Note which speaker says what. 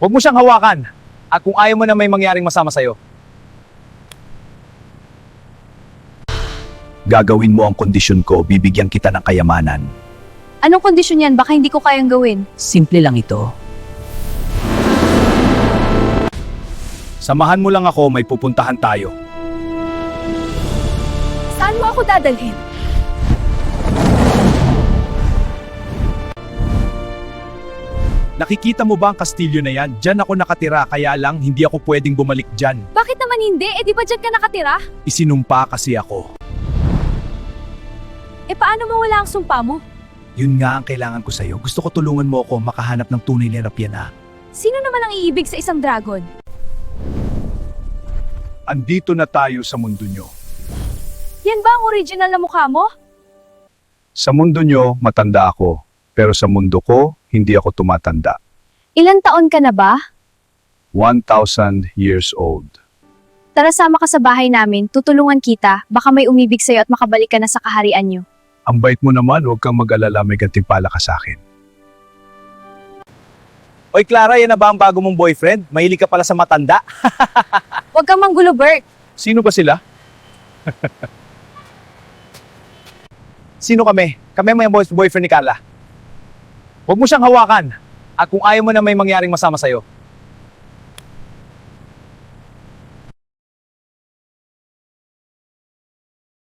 Speaker 1: Huwag mo siyang hawakan. At kung ayaw mo na may mangyaring masama sa'yo,
Speaker 2: Gagawin mo ang kondisyon ko, bibigyan kita ng kayamanan.
Speaker 3: Anong kondisyon yan? Baka hindi ko kayang gawin.
Speaker 4: Simple lang ito.
Speaker 2: Samahan mo lang ako, may pupuntahan tayo.
Speaker 3: Saan mo ako dadalhin?
Speaker 2: Nakikita mo ba ang kastilyo na yan? Diyan ako nakatira, kaya lang hindi ako pwedeng bumalik dyan.
Speaker 3: Bakit naman hindi? Eh di ba dyan ka nakatira?
Speaker 2: Isinumpa kasi ako.
Speaker 3: Eh paano mawala ang sumpa mo?
Speaker 2: Yun nga ang kailangan ko sa'yo. Gusto ko tulungan mo ako makahanap ng tunay na Rapiana.
Speaker 3: Sino naman ang iibig sa isang dragon?
Speaker 2: Andito na tayo sa mundo nyo.
Speaker 3: Yan ba ang original na mukha mo?
Speaker 2: Sa mundo nyo, matanda ako. Pero sa mundo ko, hindi ako tumatanda.
Speaker 3: Ilan taon ka na ba?
Speaker 2: 1,000 years old.
Speaker 3: Tara sama ka sa bahay namin, tutulungan kita, baka may umibig sa'yo at makabalik ka na sa kaharian niyo.
Speaker 2: Ang bait mo naman, huwag kang mag-alala, may gantimpala ka sa akin.
Speaker 1: Oy Clara, yan na ba ang bago mong boyfriend? Mahilig ka pala sa matanda.
Speaker 3: Huwag kang manggulo, Bert.
Speaker 2: Sino ba sila?
Speaker 1: Sino kami? Kami may boyfriend ni Carla. Huwag mo siyang hawakan. At kung ayaw mo na may mangyaring masama sa'yo,